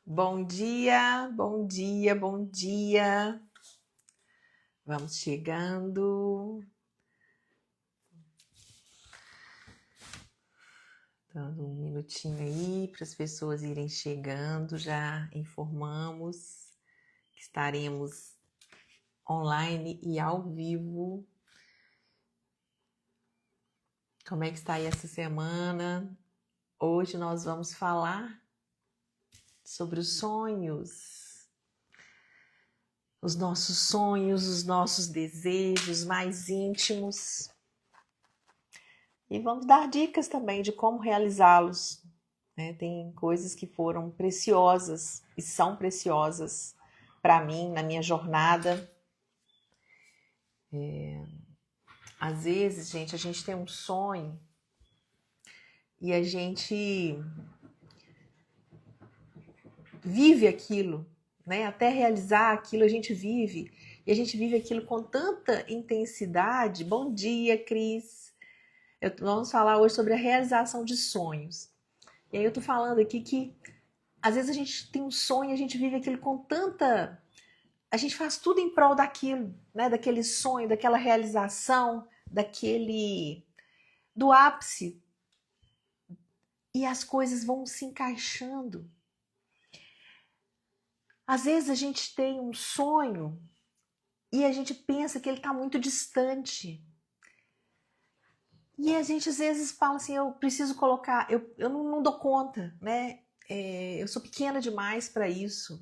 Bom dia, bom dia, bom dia. Vamos chegando. Dando um minutinho aí para as pessoas irem chegando. Já informamos que estaremos online e ao vivo. Como é que está aí essa semana? Hoje nós vamos falar sobre os sonhos. Os nossos desejos mais íntimos. E vamos dar dicas também de como realizá-los. Né? Tem coisas que foram preciosas e são preciosas para mim, na minha jornada. Às vezes, gente, a gente tem um sonho e a gente vive aquilo, né? Até realizar aquilo a gente vive. E a gente vive aquilo com tanta intensidade. Bom dia, Cris. Vamos falar hoje sobre a realização de sonhos. E aí eu tô falando aqui que às vezes a gente tem um sonho e a gente vive aquilo com tanta... A gente faz tudo em prol daquilo, né? Daquele sonho, daquela realização, do ápice. E as coisas vão se encaixando. Às vezes a gente tem um sonho e a gente pensa que ele está muito distante. E a gente às vezes fala assim, eu preciso colocar, eu não dou conta, né? Eu sou pequena demais para isso.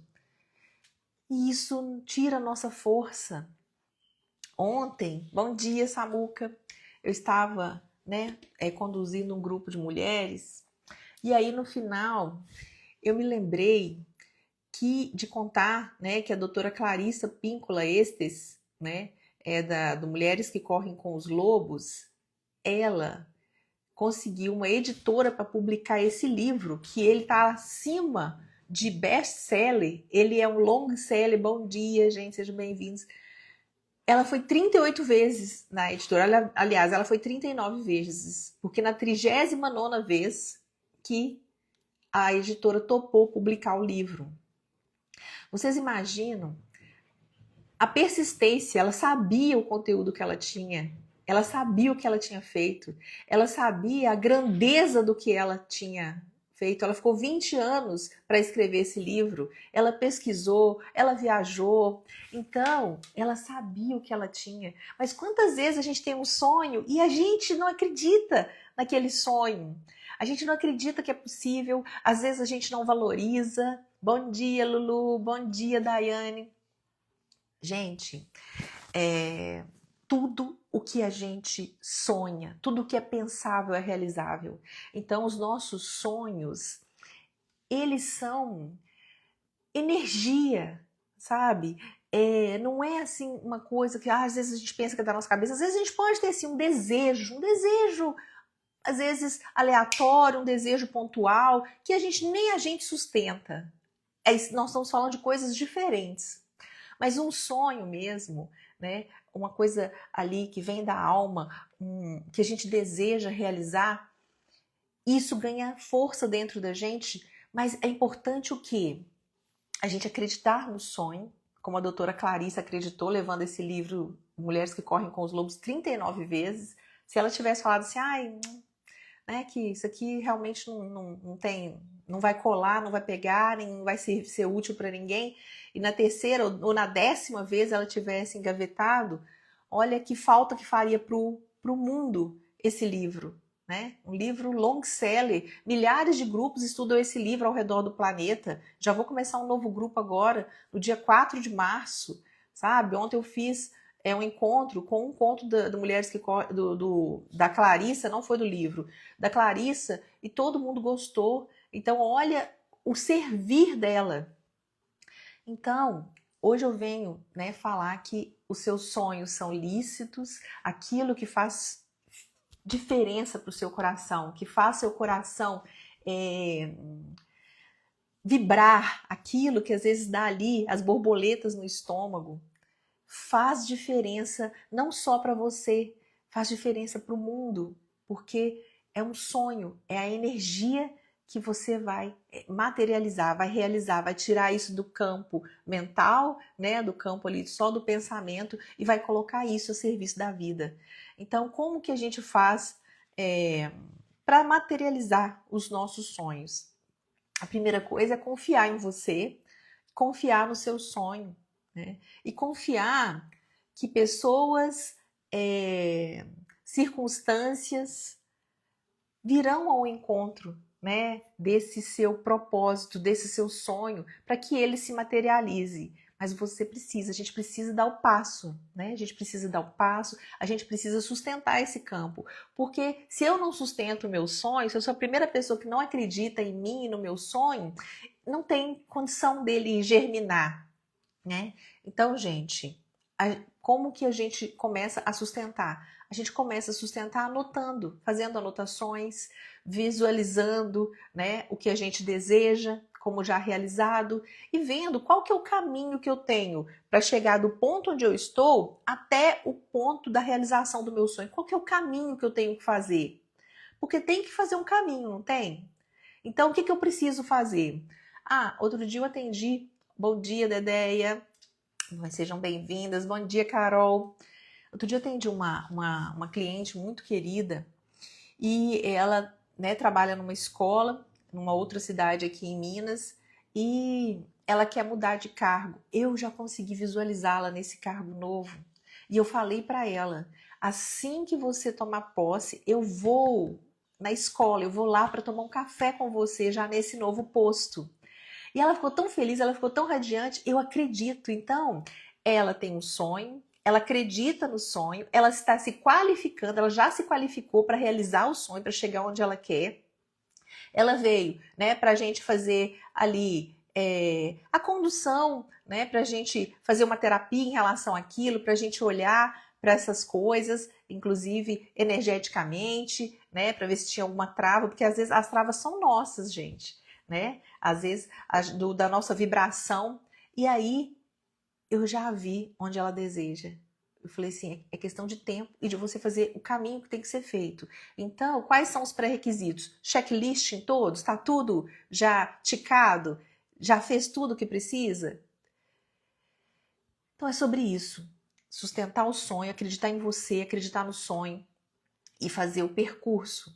E isso tira a nossa força. Ontem, bom dia, Samuca, eu estava, né, conduzindo um grupo de mulheres, e aí no final eu me lembrei de contar, né, que a doutora Clarissa Píncola Estes, né, do Mulheres que Correm com os Lobos, ela conseguiu uma editora para publicar esse livro, que ele está acima de best-seller, ele é um long-seller. Bom dia, gente, sejam bem-vindos. Ela foi 38 vezes na editora, aliás, ela foi 39 vezes, porque na 39ª vez que a editora topou publicar o livro. Vocês imaginam? A persistência, ela sabia o conteúdo que ela tinha, ela sabia o que ela tinha feito, ela sabia a grandeza do que ela tinha feito. Ela ficou 20 anos para escrever esse livro, ela pesquisou, ela viajou, então ela sabia o que ela tinha. Mas quantas vezes a gente tem um sonho e a gente não acredita naquele sonho? A gente não acredita que é possível, às vezes a gente não valoriza. Bom dia, Lulu, bom dia, Daiane. Gente, tudo o que a gente sonha, tudo o que é pensável é realizável. Então, os nossos sonhos, eles são energia, sabe? Não é assim uma coisa que às vezes a gente pensa que é da nossa cabeça. Às vezes a gente pode ter assim, um desejo, às vezes aleatório, um desejo pontual, que nem a gente sustenta. Nós estamos falando de coisas diferentes. Mas um sonho mesmo, né? Uma coisa ali que vem da alma, que a gente deseja realizar, isso ganha força dentro da gente, mas é importante o quê? A gente acreditar no sonho, como a doutora Clarissa acreditou, levando esse livro Mulheres que Correm com os Lobos 39 vezes. Se ela tivesse falado assim, né, que isso aqui realmente não tem, não vai colar, não vai pegar, nem não vai ser útil para ninguém, e na terceira ou na 10ª vez ela tivesse engavetado, olha que falta que faria pro mundo esse livro, né? Um livro long-seller, milhares de grupos estudam esse livro ao redor do planeta. Já vou começar um novo grupo agora, no dia 4 de março, sabe? Ontem eu fiz um encontro com um conto da Mulheres que da Clarissa, não foi do livro, da Clarissa, e todo mundo gostou. Então, olha o servir dela. Então, hoje eu venho, né, falar que os seus sonhos são lícitos, aquilo que faz diferença para o seu coração, que faz seu coração vibrar, aquilo que às vezes dá ali as borboletas no estômago, faz diferença não só para você, faz diferença para o mundo, porque é um sonho, é a energia que você vai materializar, vai realizar, vai tirar isso do campo mental, né, do campo ali só do pensamento e vai colocar isso a serviço da vida. Então, como que a gente faz para materializar os nossos sonhos? A primeira coisa é confiar em você, confiar no seu sonho, né? E confiar que pessoas, circunstâncias virão ao encontro, né, desse seu propósito, desse seu sonho, para que ele se materialize. Mas a gente precisa dar o passo, né? A gente precisa dar o passo, a gente precisa sustentar esse campo. Porque se eu não sustento o meu sonho, se eu sou a primeira pessoa que não acredita em mim e no meu sonho, não tem condição dele germinar, né? Então, gente, como que a gente começa a sustentar? A gente começa a sustentar anotando, fazendo anotações, visualizando, né, o que a gente deseja como já realizado e vendo qual que é o caminho que eu tenho para chegar do ponto onde eu estou até o ponto da realização do meu sonho. Qual que é o caminho que eu tenho que fazer? Porque tem que fazer um caminho, não tem? Então, o que que eu preciso fazer? Outro dia eu atendi. Bom dia, Dedéia. Sejam bem-vindas. Bom dia, Carol. Outro dia eu atendi uma cliente muito querida e ela, né, trabalha numa escola, numa outra cidade aqui em Minas, e ela quer mudar de cargo. Eu já consegui visualizá-la nesse cargo novo. E eu falei para ela, assim que você tomar posse, eu vou na escola, eu vou lá para tomar um café com você já nesse novo posto. E ela ficou tão feliz, ela ficou tão radiante, eu acredito. Então, ela tem um sonho, ela acredita no sonho, ela está se qualificando, ela já se qualificou para realizar o sonho, para chegar onde ela quer. Ela veio, né, para a gente fazer ali a condução, né, para a gente fazer uma terapia em relação àquilo, para a gente olhar para essas coisas, inclusive energeticamente, né, para ver se tinha alguma trava, porque às vezes as travas são nossas, gente, né? Às vezes da nossa vibração. E aí eu já vi onde ela deseja. Eu falei assim, é questão de tempo e de você fazer o caminho que tem que ser feito. Então, quais são os pré-requisitos? Checklist em todos? Tá tudo já ticado? Já fez tudo o que precisa? Então é sobre isso. Sustentar o sonho, acreditar em você, acreditar no sonho e fazer o percurso.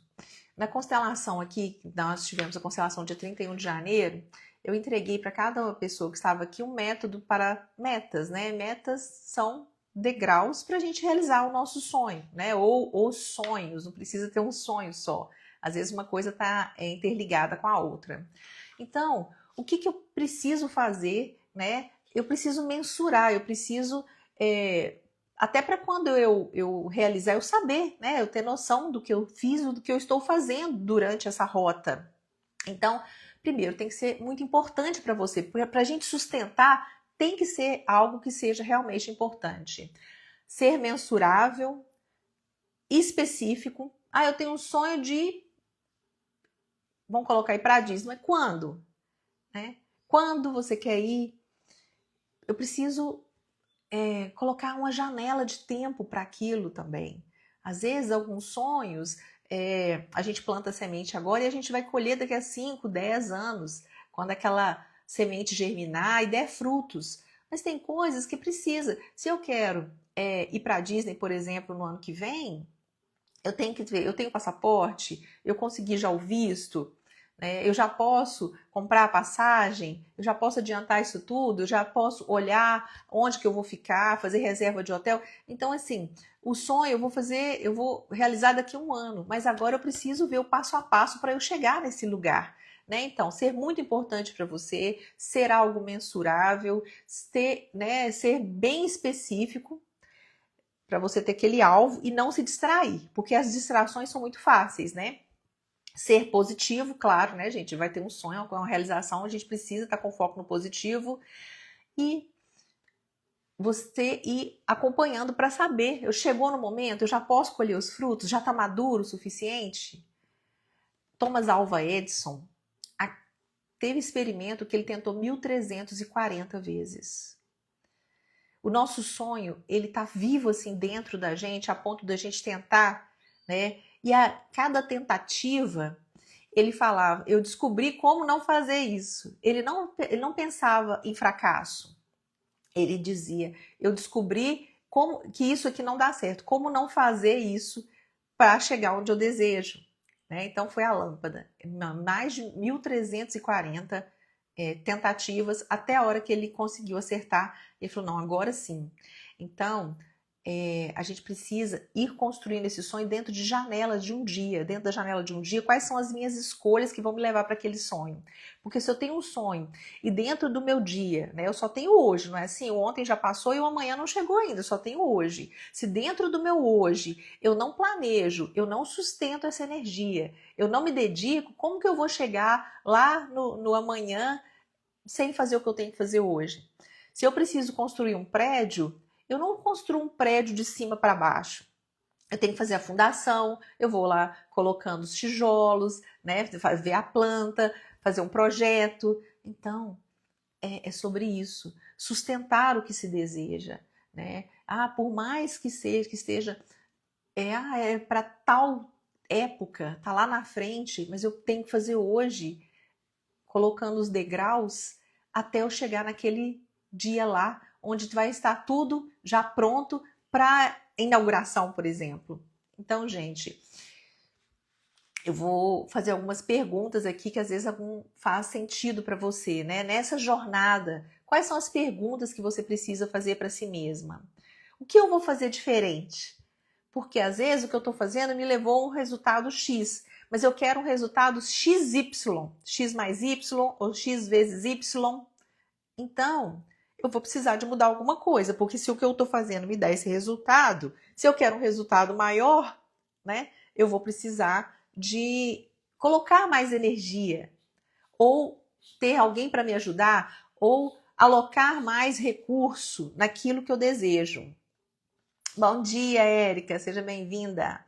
Na constelação aqui, nós tivemos a constelação dia 31 de janeiro, eu entreguei para cada pessoa que estava aqui um método para metas, né? Metas são degraus para a gente realizar o nosso sonho, né? Ou sonhos, não precisa ter um sonho só. Às vezes uma coisa está interligada com a outra. Então, o que eu preciso fazer, né? Eu preciso mensurar, eu preciso até para quando eu realizar, eu saber, né? Eu ter noção do que eu fiz, do que eu estou fazendo durante essa rota. Então, primeiro, tem que ser muito importante para você, porque para a gente sustentar, tem que ser algo que seja realmente importante. Ser mensurável, específico. Eu tenho um sonho de... Vamos colocar aí para Disney, mas quando? Né? Quando você quer ir? Eu preciso colocar uma janela de tempo para aquilo também. Às vezes, alguns sonhos, a gente planta a semente agora e a gente vai colher daqui a 5, 10 anos, quando aquela semente germinar e der frutos. Mas tem coisas que precisa. Se eu quero ir para a Disney, por exemplo, no ano que vem, eu tenho que ver, eu tenho passaporte, eu consegui já o visto, eu já posso comprar a passagem, eu já posso adiantar isso tudo, eu já posso olhar onde que eu vou ficar, fazer reserva de hotel. Então, assim, o sonho eu vou realizar daqui a um ano, mas agora eu preciso ver o passo a passo para eu chegar nesse lugar. Né? Então, ser muito importante para você, ser algo mensurável, ser bem específico, para você ter aquele alvo e não se distrair, porque as distrações são muito fáceis, né? Ser positivo, claro, né, gente? Vai ter um sonho, uma realização, a gente precisa estar com foco no positivo e você ir acompanhando para saber, eu chegou no momento, eu já posso colher os frutos, já está maduro o suficiente? Thomas Alva Edison teve experimento que ele tentou 1.340 vezes. O nosso sonho, ele tá vivo assim dentro da gente, a ponto da gente tentar, né? E a cada tentativa, ele falava, eu descobri como não fazer isso. Ele não pensava em fracasso. Ele dizia, eu descobri que isso aqui não dá certo, como não fazer isso para chegar onde eu desejo. Né? Então foi a lâmpada, mais de 1340 tentativas, até a hora que ele conseguiu acertar. Ele falou, não, agora sim. Então, a gente precisa ir construindo esse sonho dentro de janelas de um dia. Dentro da janela de um dia, quais são as minhas escolhas que vão me levar para aquele sonho? Porque se eu tenho um sonho e dentro do meu dia, né, eu só tenho hoje, não é assim? O ontem já passou e o amanhã não chegou ainda, eu só tenho hoje. Se dentro do meu hoje eu não planejo, eu não sustento essa energia, eu não me dedico, como que eu vou chegar lá no amanhã sem fazer o que eu tenho que fazer hoje? Se eu preciso construir um prédio, eu não construo um prédio de cima para baixo. Eu tenho que fazer a fundação, eu vou lá colocando os tijolos, né, ver a planta, fazer um projeto. Então, é sobre isso. Sustentar o que se deseja. Né? Por mais que esteja para tal época, tá lá na frente, mas eu tenho que fazer hoje, colocando os degraus até eu chegar naquele dia lá, onde vai estar tudo já pronto para inauguração, por exemplo. Então, gente, eu vou fazer algumas perguntas aqui que às vezes faz sentido para você, né? Nessa jornada, quais são as perguntas que você precisa fazer para si mesma? O que eu vou fazer diferente? Porque às vezes o que eu estou fazendo me levou a um resultado X, mas eu quero um resultado XY, X mais Y ou X vezes Y. Então, eu vou precisar de mudar alguma coisa, porque se o que eu estou fazendo me dá esse resultado, se eu quero um resultado maior, né, eu vou precisar de colocar mais energia, ou ter alguém para me ajudar, ou alocar mais recurso naquilo que eu desejo. Bom dia, Érica, seja bem-vinda.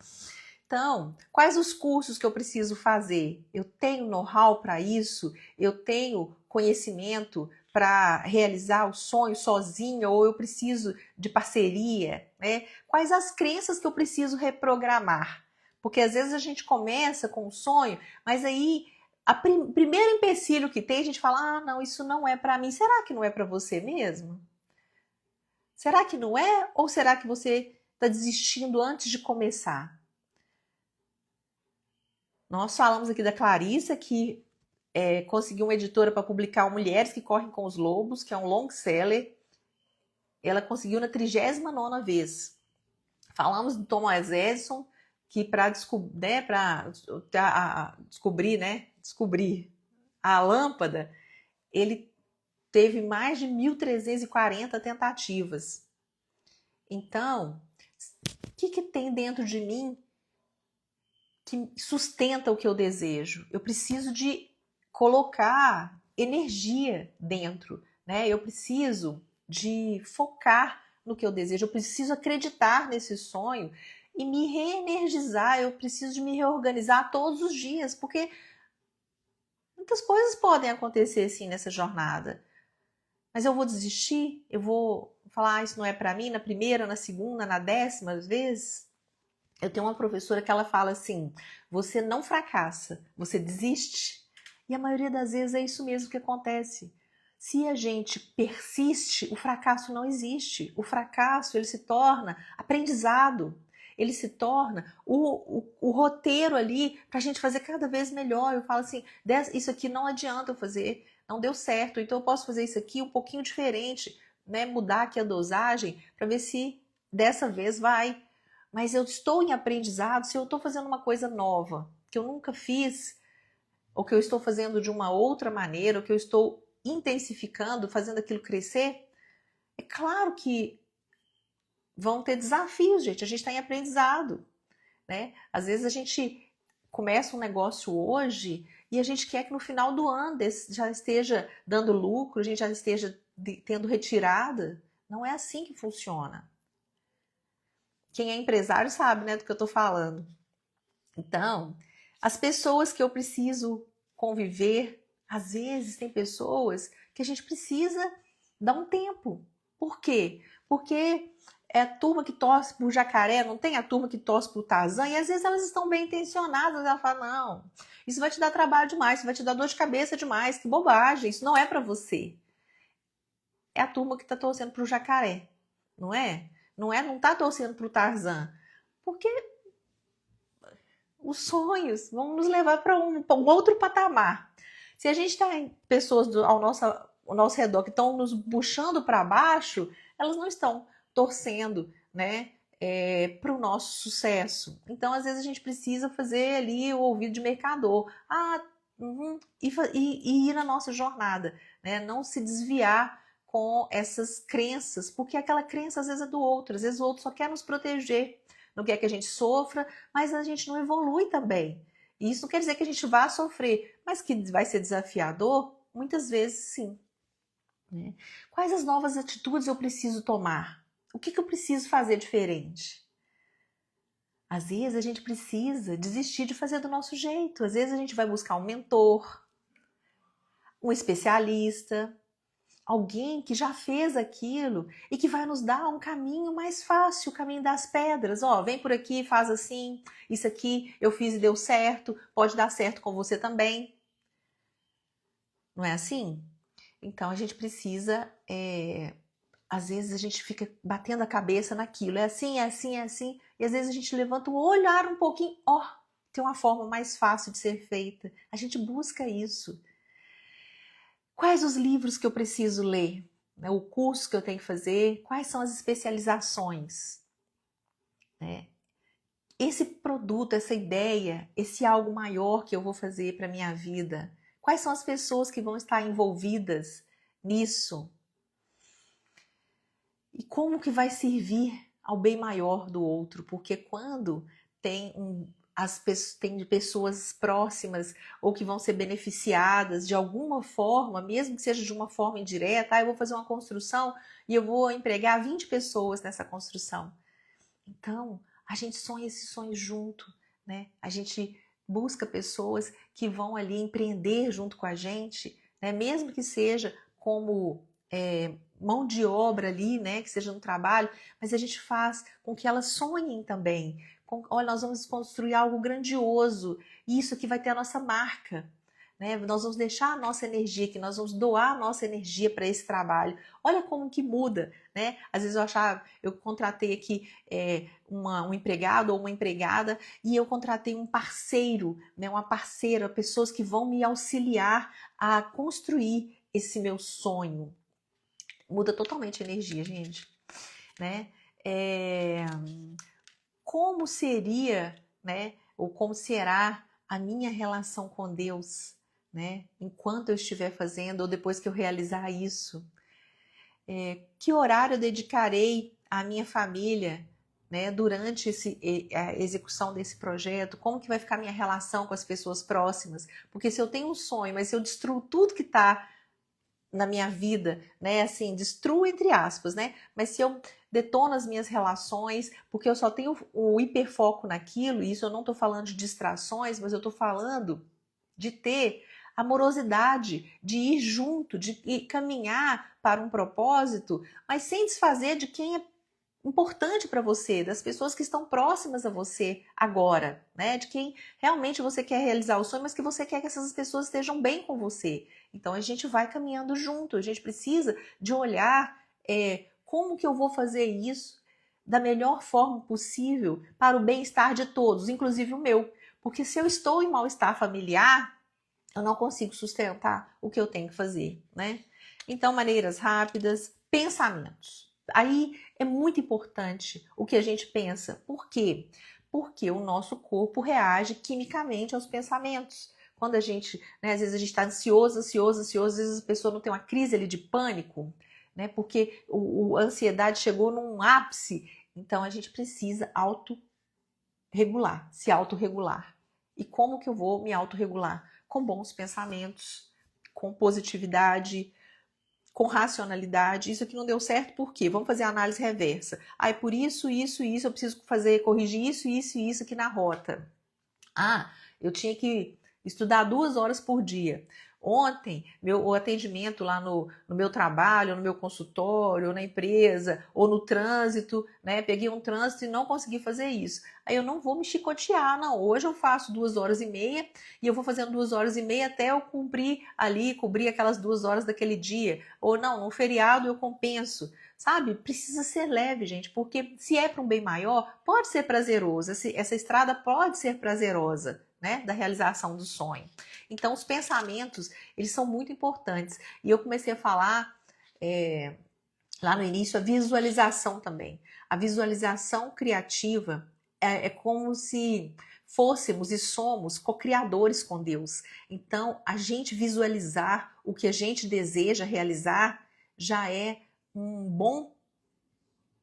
Então, quais os cursos que eu preciso fazer? Eu tenho know-how para isso? Eu tenho conhecimento para realizar o sonho sozinho ou eu preciso de parceria? Né? Quais as crenças que eu preciso reprogramar? Porque às vezes a gente começa com um sonho, mas aí primeiro empecilho que tem, a gente fala, não, isso não é para mim. Será que não é para você mesmo? Será que não é? Ou será que você está desistindo antes de começar? Nós falamos aqui da Clarissa, que conseguiu uma editora para publicar o Mulheres que Correm com os Lobos, que é um long seller. Ela conseguiu na 39ª vez. Falamos do Thomas Edison, que para descobrir a lâmpada, ele teve mais de 1340 tentativas. Então, o que tem dentro de mim que sustenta o que eu desejo? Eu preciso de colocar energia dentro, né? Eu preciso de focar no que eu desejo, eu preciso acreditar nesse sonho e me reenergizar, eu preciso de me reorganizar todos os dias, porque muitas coisas podem acontecer assim nessa jornada. Mas eu vou desistir? Eu vou falar, isso não é para mim, na primeira, na segunda, na 10ª vez? Eu tenho uma professora que ela fala assim, você não fracassa, você desiste. E a maioria das vezes é isso mesmo que acontece. Se a gente persiste, o fracasso não existe. O fracasso, ele se torna aprendizado. Ele se torna o roteiro ali para a gente fazer cada vez melhor. Eu falo assim, isso aqui não adianta eu fazer, não deu certo, então eu posso fazer isso aqui um pouquinho diferente, né? Mudar aqui a dosagem para ver se dessa vez vai. Mas eu estou em aprendizado se eu estou fazendo uma coisa nova, que eu nunca fiz, ou que eu estou fazendo de uma outra maneira, ou que eu estou intensificando, fazendo aquilo crescer. É claro que vão ter desafios, gente. A gente está em aprendizado, né? Às vezes a gente começa um negócio hoje e a gente quer que no final do ano já esteja dando lucro, a gente já esteja tendo retirada. Não é assim que funciona. Quem é empresário sabe, né, do que eu estou falando. Então, as pessoas que eu preciso conviver, às vezes tem pessoas que a gente precisa dar um tempo. Por quê? Porque É a turma que torce pro jacaré, não tem a turma que torce pro Tarzan, e às vezes elas estão bem intencionadas, ela fala, não, isso vai te dar trabalho demais, isso vai te dar dor de cabeça demais, que bobagem, isso não é para você. É a turma que tá torcendo pro jacaré, não é? Não tá torcendo pro Tarzan, porque os sonhos vão nos levar para um outro patamar. Se a gente está em pessoas ao nosso redor que estão nos puxando para baixo, elas não estão torcendo, né, para o nosso sucesso. Então, às vezes, a gente precisa fazer ali o ouvido de mercador. E ir na nossa jornada, né? Não se desviar com essas crenças, porque aquela crença às vezes é do outro, às vezes o outro só quer nos proteger, não quer que a gente sofra, mas a gente não evolui também. E isso não quer dizer que a gente vá sofrer, mas que vai ser desafiador, muitas vezes sim. Né? Quais as novas atitudes eu preciso tomar? O que eu preciso fazer diferente? Às vezes a gente precisa desistir de fazer do nosso jeito. Às vezes a gente vai buscar um mentor, um especialista, alguém que já fez aquilo e que vai nos dar um caminho mais fácil, o caminho das pedras. Ó, vem por aqui, faz assim, isso aqui eu fiz e deu certo, pode dar certo com você também. Não é assim? Então a gente precisa, às vezes a gente fica batendo a cabeça naquilo, é assim, é assim, é assim, e às vezes a gente levanta o olhar um pouquinho, ó, tem uma forma mais fácil de ser feita. A gente busca isso. Quais os livros que eu preciso ler? Né? O curso que eu tenho que fazer? Quais são as especializações? Né? Esse produto, essa ideia, esse algo maior que eu vou fazer para a minha vida? Quais são as pessoas que vão estar envolvidas nisso? E como que vai servir ao bem maior do outro? Porque quando tem tem pessoas próximas ou que vão ser beneficiadas de alguma forma, mesmo que seja de uma forma indireta, eu vou fazer uma construção e eu vou empregar 20 pessoas nessa construção. Então, a gente sonha esse sonho junto, né? A gente busca pessoas que vão ali empreender junto com a gente, né? Mesmo que seja como mão de obra ali, né? Que seja no trabalho, mas a gente faz com que elas sonhem também. Olha, nós vamos construir algo grandioso, e isso aqui vai ter a nossa marca. Né? Nós vamos deixar a nossa energia aqui, nós vamos doar a nossa energia para esse trabalho. Olha como que muda, né? Às vezes eu contratei aqui um empregado ou uma empregada e eu contratei um parceiro, né? Uma parceira, pessoas que vão me auxiliar a construir esse meu sonho. Muda totalmente a energia, gente, né? Como seria, né? Ou como será a minha relação com Deus, né? Enquanto eu estiver fazendo ou depois que eu realizar isso? Que horário eu dedicarei à minha família, né, durante a execução desse projeto? Como que vai ficar a minha relação com as pessoas próximas? Porque se eu tenho um sonho, mas se eu destruo tudo que está na minha vida, né, assim, destruo entre aspas, né, mas se eu detono as minhas relações, porque eu só tenho o hiperfoco naquilo, e isso eu não estou falando de distrações, mas eu estou falando de ter amorosidade, de ir junto, de ir caminhar para um propósito, mas sem desfazer de quem é importante para você, das pessoas que estão próximas a você agora, né? De quem realmente você quer realizar o sonho, mas que você quer que essas pessoas estejam bem com você. Então a gente vai caminhando junto, a gente precisa de olhar como que eu vou fazer isso da melhor forma possível para o bem-estar de todos, inclusive o meu. Porque se eu estou em mal-estar familiar, eu não consigo sustentar o que eu tenho que fazer, né? Então, maneiras rápidas, pensamentos. Aí é muito importante o que a gente pensa. Por quê? Porque o nosso corpo reage quimicamente aos pensamentos. Quando a gente, né, às vezes a gente está ansioso, às vezes a pessoa não tem uma crise ali de pânico, né? Porque a ansiedade chegou num ápice. Então a gente precisa autorregular, se autorregular. E como que eu vou me autorregular? Com bons pensamentos, com positividade, com racionalidade. Isso aqui não deu certo, por quê? Vamos fazer a análise reversa. Ah, é por isso, eu preciso corrigir isso aqui na rota. Ah, eu tinha que estudar 2 horas por dia. Ontem, o atendimento lá no meu trabalho, no meu consultório, na empresa, ou no trânsito, né? Peguei um trânsito e não consegui fazer isso. Aí eu não vou me chicotear, não. Hoje eu faço 2 horas e meia e eu vou fazendo 2 horas e meia até eu cumprir ali, cobrir aquelas 2 horas daquele dia. Ou não, no feriado eu compenso. Sabe? Precisa ser leve, gente, porque se é para um bem maior, pode ser prazeroso. Essa estrada pode ser prazerosa, né? Da realização do sonho. Então, os pensamentos, eles são muito importantes. E eu comecei a falar lá no início a visualização também. A visualização criativa é como se fôssemos e somos co-criadores com Deus. Então, a gente visualizar o que a gente deseja realizar já é um bom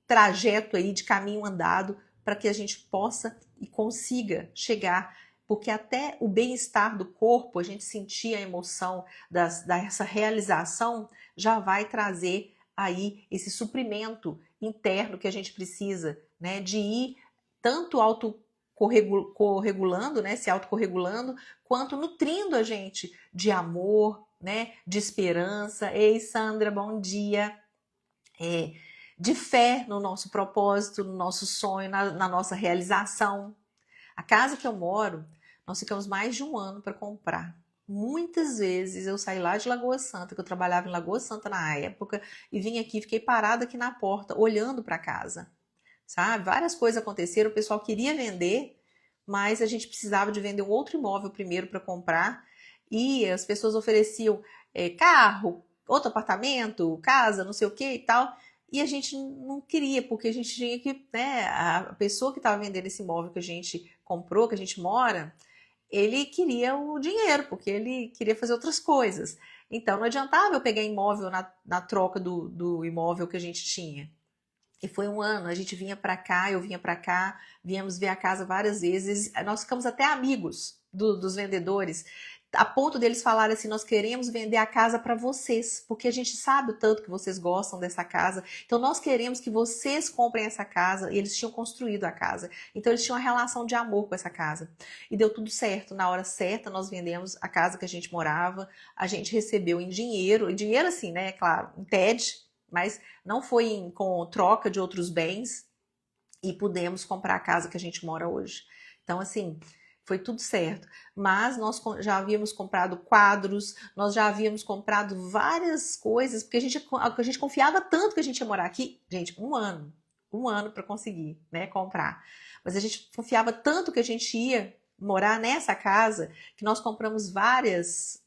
trajeto aí de caminho andado para que a gente possa e consiga chegar, porque até o bem-estar do corpo, a gente sentir a emoção dessa realização, já vai trazer aí esse suprimento interno que a gente precisa, né, de ir tanto corregulando, né, se autocorregulando, quanto nutrindo a gente de amor, né, de esperança. Ei, Sandra, bom dia. De fé no nosso propósito, no nosso sonho, na nossa realização. A casa que eu moro, nós ficamos mais de um ano para comprar. Muitas vezes eu saí lá de Lagoa Santa, que eu trabalhava em Lagoa Santa na época, e vim aqui, fiquei parada aqui na porta, olhando para a casa. Sabe? Várias coisas aconteceram, o pessoal queria vender, mas a gente precisava de vender um outro imóvel primeiro para comprar, e as pessoas ofereciam carro, outro apartamento, casa, não sei o que e tal, e a gente não queria, porque a gente tinha que, né, a pessoa que estava vendendo esse imóvel que a gente comprou, que a gente mora, ele queria o dinheiro, porque ele queria fazer outras coisas. Então não adiantava eu pegar imóvel na troca do imóvel que a gente tinha. E foi um ano, a gente vinha para cá, eu vinha para cá, viemos ver a casa várias vezes, nós ficamos até amigos dos vendedores, a ponto deles falarem assim, nós queremos vender a casa para vocês, porque a gente sabe o tanto que vocês gostam dessa casa, então nós queremos que vocês comprem essa casa, e eles tinham construído a casa, então eles tinham uma relação de amor com essa casa, e deu tudo certo, na hora certa nós vendemos a casa que a gente morava, a gente recebeu em dinheiro assim, né, claro, em TED, mas não foi com troca de outros bens, e pudemos comprar a casa que a gente mora hoje. Então, assim, foi tudo certo. Mas nós já havíamos comprado quadros, nós já havíamos comprado várias coisas, porque a gente confiava tanto que a gente ia morar aqui. Gente, um ano para conseguir, né, comprar. Mas a gente confiava tanto que a gente ia morar nessa casa, que nós compramos vários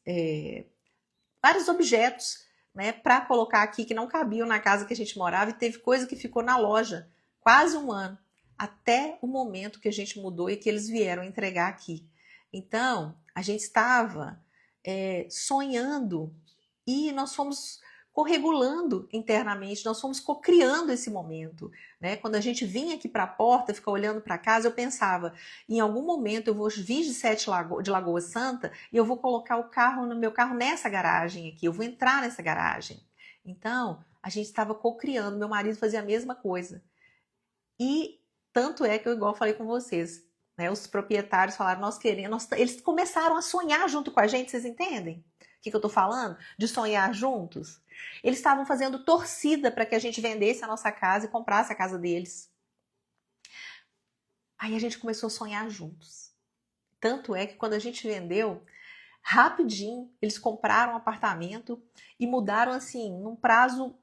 objetos, né, para colocar aqui que não cabiam na casa que a gente morava, e teve coisa que ficou na loja quase um ano, até o momento que a gente mudou e que eles vieram entregar aqui. Então, a gente estava sonhando, e nós fomos corregulando internamente, nós fomos cocriando esse momento, né? Quando a gente vinha aqui para a porta, ficar olhando para casa, eu pensava, em algum momento eu vou vir de Lagoa Santa e eu vou colocar o meu carro nessa garagem aqui, eu vou entrar nessa garagem. Então, a gente estava cocriando, meu marido fazia a mesma coisa. E tanto é que eu igual falei com vocês, né? Os proprietários falaram, nós queremos, eles começaram a sonhar junto com a gente, vocês entendem? O que eu tô falando? De sonhar juntos. Eles estavam fazendo torcida para que a gente vendesse a nossa casa e comprasse a casa deles. Aí a gente começou a sonhar juntos. Tanto é que quando a gente vendeu, rapidinho, eles compraram um apartamento e mudaram assim, num prazo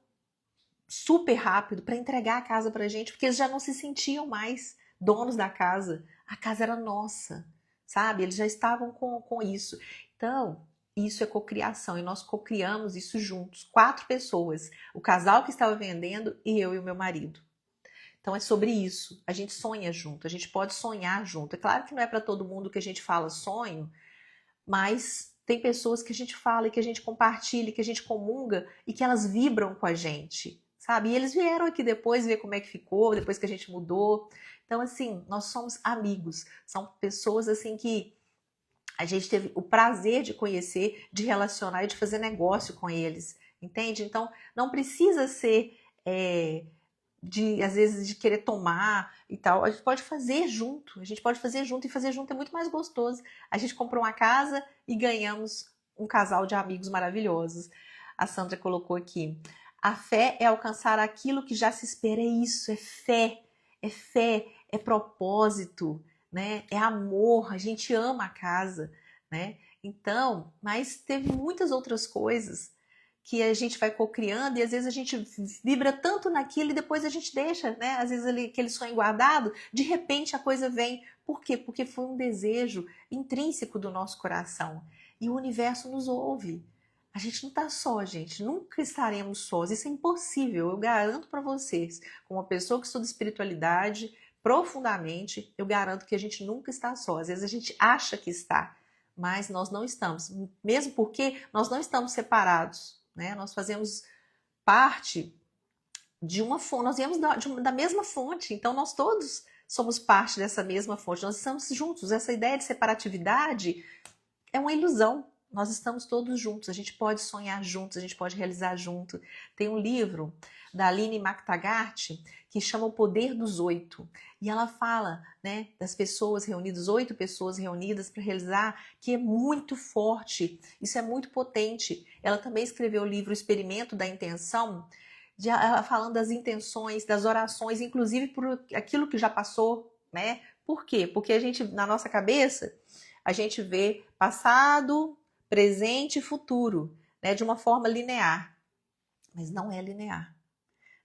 super rápido para entregar a casa pra gente, porque eles já não se sentiam mais donos da casa. A casa era nossa, sabe? Eles já estavam com isso. Então, isso é cocriação, e nós cocriamos isso juntos, 4 pessoas, o casal que estava vendendo e eu e o meu marido. Então é sobre isso, a gente sonha junto, a gente pode sonhar junto. É claro que não é para todo mundo que a gente fala sonho, mas tem pessoas que a gente fala e que a gente compartilha, que a gente comunga e que elas vibram com a gente, sabe? E eles vieram aqui depois ver como é que ficou, depois que a gente mudou. Então, assim, nós somos amigos, são pessoas assim que a gente teve o prazer de conhecer, de relacionar e de fazer negócio com eles, entende? Então, não precisa ser às vezes, de querer tomar e tal. A gente pode fazer junto, e fazer junto é muito mais gostoso. A gente comprou uma casa e ganhamos um casal de amigos maravilhosos. A Sandra colocou aqui: a fé é alcançar aquilo que já se espera. É isso, é fé, é propósito, né? É amor, a gente ama a casa, né? Então, mas teve muitas outras coisas que a gente vai cocriando e às vezes a gente vibra tanto naquilo e depois a gente deixa, né? Às vezes aquele sonho guardado, de repente a coisa vem. Por quê? Porque foi um desejo intrínseco do nosso coração. E o universo nos ouve. A gente não está só, gente. Nunca estaremos sós. Isso é impossível. Eu garanto para vocês, como uma pessoa que estuda espiritualidade profundamente, eu garanto que a gente nunca está só. Às vezes a gente acha que está, mas nós não estamos. Mesmo porque nós não estamos separados, né? Nós fazemos parte de uma fonte, nós viemos da mesma fonte, então nós todos somos parte dessa mesma fonte, nós estamos juntos. Essa ideia de separatividade é uma ilusão. Nós estamos todos juntos, a gente pode sonhar juntos, a gente pode realizar junto. Tem um livro da Aline McTaggart que chama O Poder dos Oito. E ela fala, né, das pessoas reunidas, 8 pessoas reunidas para realizar, que é muito forte, isso é muito potente. Ela também escreveu o livro Experimento da Intenção, ela falando das intenções, das orações, inclusive por aquilo que já passou, né? Por quê? Porque a gente, na nossa cabeça, a gente vê passado, presente e futuro, né, de uma forma linear, mas não é linear,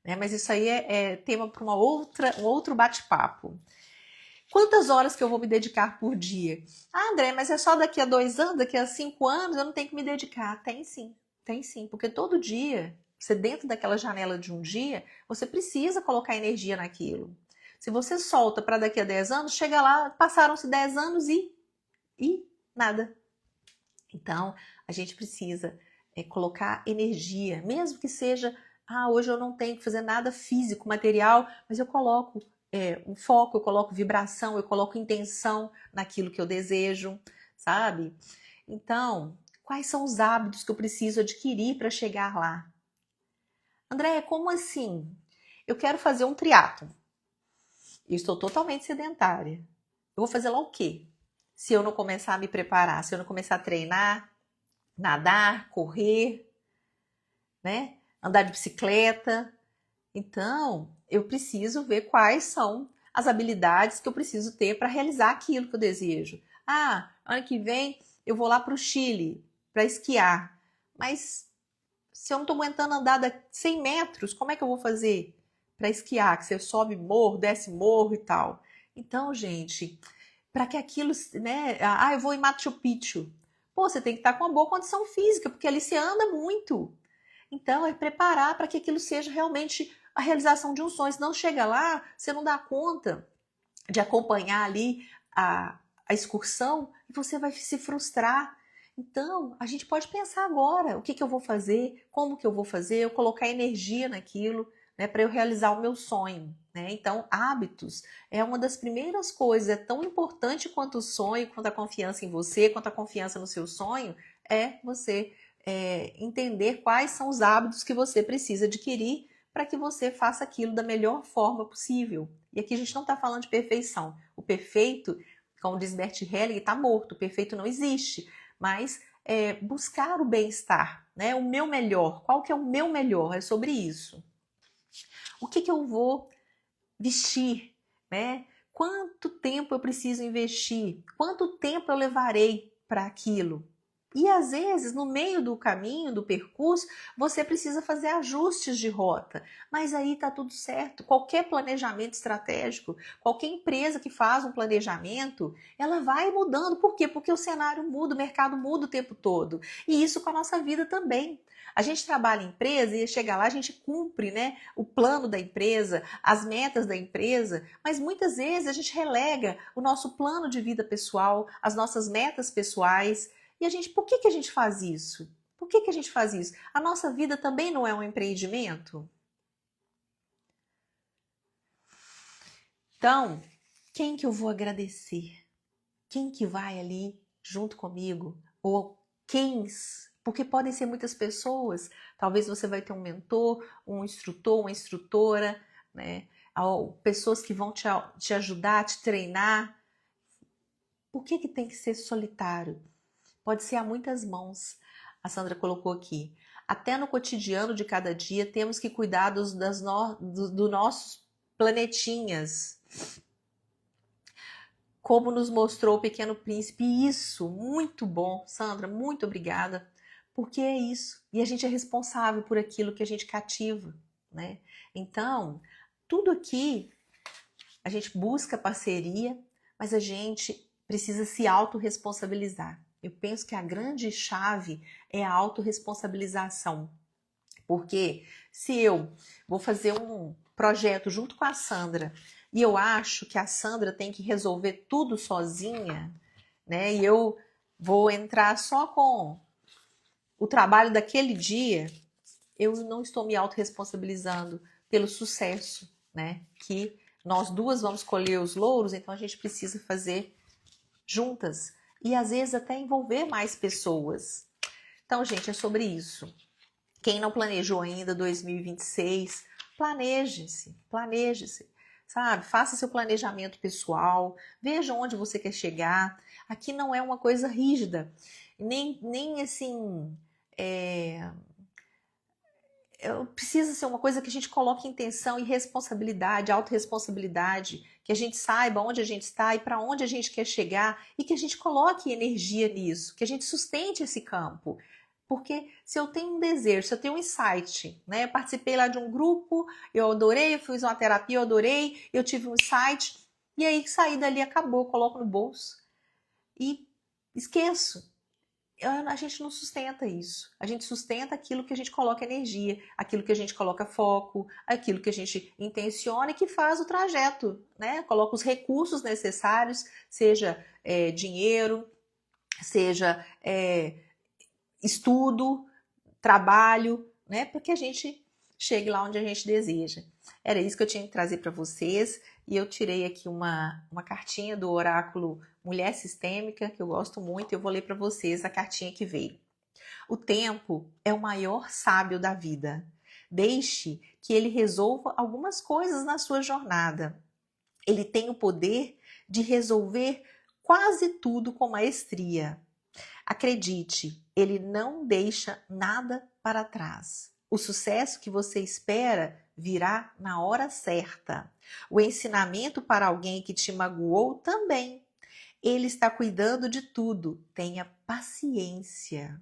né? Mas isso aí é tema para um outro bate-papo. Quantas horas que eu vou me dedicar por dia? Ah, André, mas é só daqui a 2 anos, daqui a 5 anos eu não tenho que me dedicar. Tem sim, porque todo dia, você dentro daquela janela de um dia, você precisa colocar energia naquilo. Se você solta para daqui a 10 anos, chega lá, passaram-se 10 anos e nada. Então, a gente precisa colocar energia, mesmo que seja, hoje eu não tenho que fazer nada físico, material, mas eu coloco um foco, eu coloco vibração, eu coloco intenção naquilo que eu desejo, sabe? Então, quais são os hábitos que eu preciso adquirir para chegar lá? André, como assim? Eu quero fazer um triatlo. Eu estou totalmente sedentária. Eu vou fazer lá o quê? Se eu não começar a me preparar, se eu não começar a treinar, nadar, correr, né? Andar de bicicleta. Então, eu preciso ver quais são as habilidades que eu preciso ter para realizar aquilo que eu desejo. Ano que vem eu vou lá para o Chile para esquiar. Mas se eu não estou aguentando andar 100 metros, como é que eu vou fazer para esquiar? Que você sobe morro, desce morro e tal. Então, gente, para que aquilo, né? Eu vou em Machu Picchu. Pô, você tem que estar com uma boa condição física, porque ali se anda muito. Então, é preparar para que aquilo seja realmente a realização de um sonho. Se não chega lá, você não dá conta de acompanhar ali a excursão e você vai se frustrar. Então, a gente pode pensar agora, o que, que eu vou fazer, como que eu vou fazer, eu colocar energia naquilo, né, para eu realizar o meu sonho. Né? Então, hábitos é uma das primeiras coisas, é tão importante quanto o sonho, quanto a confiança em você, quanto a confiança no seu sonho, é você entender quais são os hábitos que você precisa adquirir para que você faça aquilo da melhor forma possível. E aqui a gente não está falando de perfeição. O perfeito, como diz Bert Helling, está morto. O perfeito não existe. Mas buscar o bem-estar, né? O meu melhor. Qual que é o meu melhor? É sobre isso. O que eu vou vestir, né? Quanto tempo eu preciso investir? Quanto tempo eu levarei para aquilo? E às vezes, no meio do caminho, do percurso, você precisa fazer ajustes de rota. Mas aí tá tudo certo. Qualquer planejamento estratégico, qualquer empresa que faz um planejamento, ela vai mudando. Por quê? Porque o cenário muda, o mercado muda o tempo todo. E isso com a nossa vida também. A gente trabalha em empresa e chega lá, a gente cumpre, né, o plano da empresa, as metas da empresa, mas muitas vezes a gente relega o nosso plano de vida pessoal, as nossas metas pessoais. E a gente, por que a gente faz isso? Por que a gente faz isso? A nossa vida também não é um empreendimento? Então, quem que eu vou agradecer? Quem que vai ali junto comigo? Ou quem? Porque podem ser muitas pessoas. Talvez você vai ter um mentor, um instrutor, uma instrutora, né? Pessoas que vão te ajudar, te treinar. Por que tem que ser solitário? Pode ser a muitas mãos. A Sandra colocou aqui. Até no cotidiano de cada dia temos que cuidar dos nossos planetinhas. Como nos mostrou o Pequeno Príncipe. Isso, muito bom. Sandra, muito obrigada. Porque é isso. E a gente é responsável por aquilo que a gente cativa, né? Então, tudo aqui, a gente busca parceria, mas a gente precisa se autorresponsabilizar. Eu penso que a grande chave é a autorresponsabilização. Porque se eu vou fazer um projeto junto com a Sandra e eu acho que a Sandra tem que resolver tudo sozinha, né? E eu vou entrar só com o trabalho daquele dia, eu não estou me autorresponsabilizando pelo sucesso, né? Que nós duas vamos colher os louros, então a gente precisa fazer juntas e às vezes até envolver mais pessoas. Então, gente, é sobre isso. Quem não planejou ainda 2026, planeje-se, sabe? Faça seu planejamento pessoal, veja onde você quer chegar. Aqui não é uma coisa rígida, nem assim, precisa ser uma coisa que a gente coloque intenção e responsabilidade, autorresponsabilidade, que a gente saiba onde a gente está e para onde a gente quer chegar e que a gente coloque energia nisso, que a gente sustente esse campo. Porque se eu tenho um desejo, se eu tenho um insight, né? Eu participei lá de um grupo, eu adorei, eu fiz uma terapia, eu adorei, eu tive um insight, e aí saí dali, acabou, coloco no bolso e esqueço. A gente não sustenta isso. A gente sustenta aquilo que a gente coloca energia, aquilo que a gente coloca foco, aquilo que a gente intenciona e que faz o trajeto, né? Coloca os recursos necessários, seja dinheiro, seja estudo, trabalho, né? Para que a gente chegue lá onde a gente deseja. Era isso que eu tinha que trazer para vocês. E eu tirei aqui uma cartinha do oráculo Mulher Sistêmica, que eu gosto muito, e eu vou ler para vocês a cartinha que veio. O tempo é o maior sábio da vida. Deixe que ele resolva algumas coisas na sua jornada. Ele tem o poder de resolver quase tudo com maestria. Acredite, ele não deixa nada para trás. O sucesso que você espera virá na hora certa. O ensinamento para alguém que te magoou também. Ele está cuidando de tudo. Tenha paciência.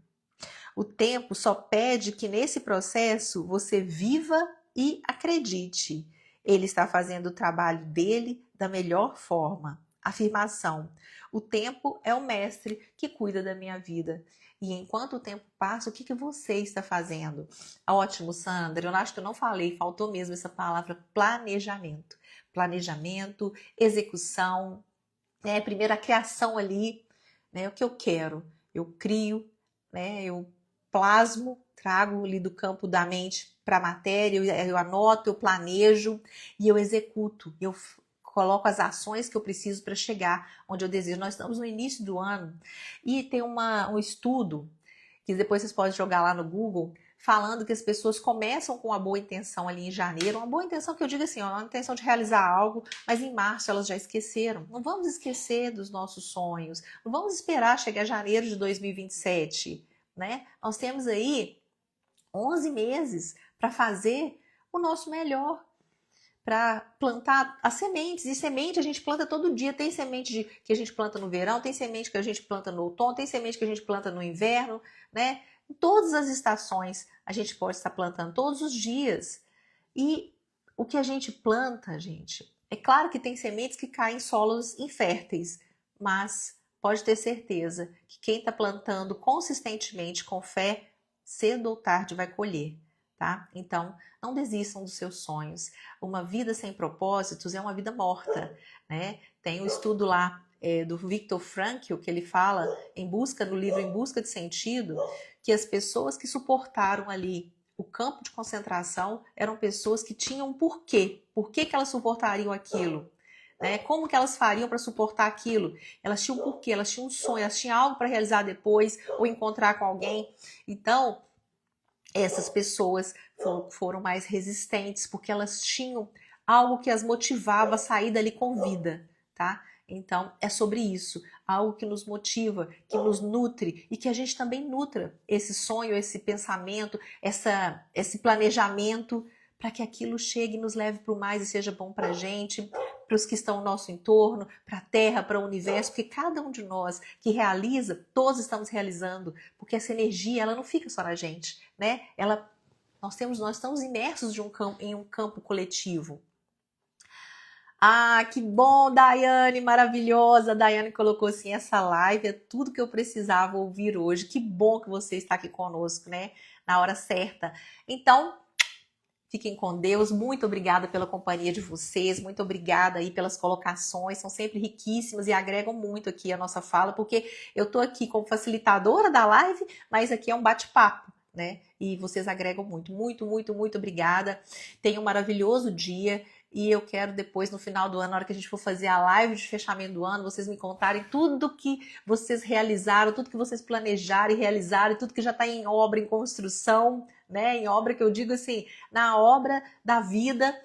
O tempo só pede que nesse processo você viva e acredite. Ele está fazendo o trabalho dele da melhor forma. Afirmação: o tempo é o mestre que cuida da minha vida. E enquanto o tempo passa, o que você está fazendo? Ótimo, Sandra. Eu acho que eu não falei, faltou mesmo essa palavra planejamento. Planejamento, execução, né? Primeiro a criação ali, né? O que eu quero? Eu crio, né? Eu plasmo, trago ali do campo da mente para a matéria, eu anoto, eu planejo e eu executo. Eu coloco as ações que eu preciso para chegar onde eu desejo. Nós estamos no início do ano e tem um estudo que depois vocês podem jogar lá no Google, falando que as pessoas começam com uma boa intenção ali em janeiro, uma boa intenção que eu digo assim, uma intenção de realizar algo, mas em março elas já esqueceram. Não vamos esquecer dos nossos sonhos, não vamos esperar chegar janeiro de 2027, né? Nós temos aí 11 meses para fazer o nosso melhor, para plantar as sementes. E semente a gente planta todo dia. Tem semente que a gente planta no verão, tem semente que a gente planta no outono, tem semente que a gente planta no inverno, né? Em todas as estações a gente pode estar plantando todos os dias. E o que a gente planta, gente, é claro que tem sementes que caem em solos inférteis, mas pode ter certeza que quem está plantando consistentemente, com fé, cedo ou tarde vai colher. Tá? Então, não desistam dos seus sonhos. Uma vida sem propósitos é uma vida morta, né? Tem um estudo lá do Viktor Frankl, que ele fala no livro Em Busca de Sentido, que as pessoas que suportaram ali o campo de concentração eram pessoas que tinham um porquê. Por que elas suportariam aquilo? Né? Como que elas fariam para suportar aquilo? Elas tinham um porquê, elas tinham um sonho, elas tinham algo para realizar depois ou encontrar com alguém. Então, essas pessoas foram mais resistentes porque elas tinham algo que as motivava a sair dali com vida, tá? Então, é sobre isso, algo que nos motiva, que nos nutre e que a gente também nutra esse sonho, esse pensamento, esse planejamento, para que aquilo chegue e nos leve para o mais e seja bom para a gente, para os que estão ao nosso entorno, para a Terra, para o universo, porque cada um de nós que realiza, todos estamos realizando, porque essa energia, ela não fica só na gente, né? Nós estamos imersos em um campo coletivo. Ah, que bom, Daiane, maravilhosa. A Daiane colocou assim, essa live é tudo que eu precisava ouvir hoje. Que bom que você está aqui conosco, né? Na hora certa. Então, fiquem com Deus. Muito obrigada pela companhia de vocês. Muito obrigada aí pelas colocações. São sempre riquíssimas e agregam muito aqui a nossa fala, porque eu tô aqui como facilitadora da live, mas aqui é um bate-papo, né? E vocês agregam muito. Muito, muito, muito obrigada. Tenham um maravilhoso dia. E eu quero depois, no final do ano, na hora que a gente for fazer a live de fechamento do ano, vocês me contarem tudo que vocês realizaram, tudo que vocês planejaram e realizaram, tudo que já está em obra, em construção, né? Em obra que eu digo assim, na obra da vida.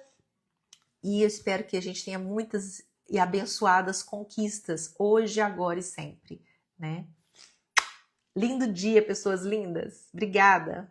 E eu espero que a gente tenha muitas e abençoadas conquistas, hoje, agora e sempre, né? Lindo dia, pessoas lindas. Obrigada.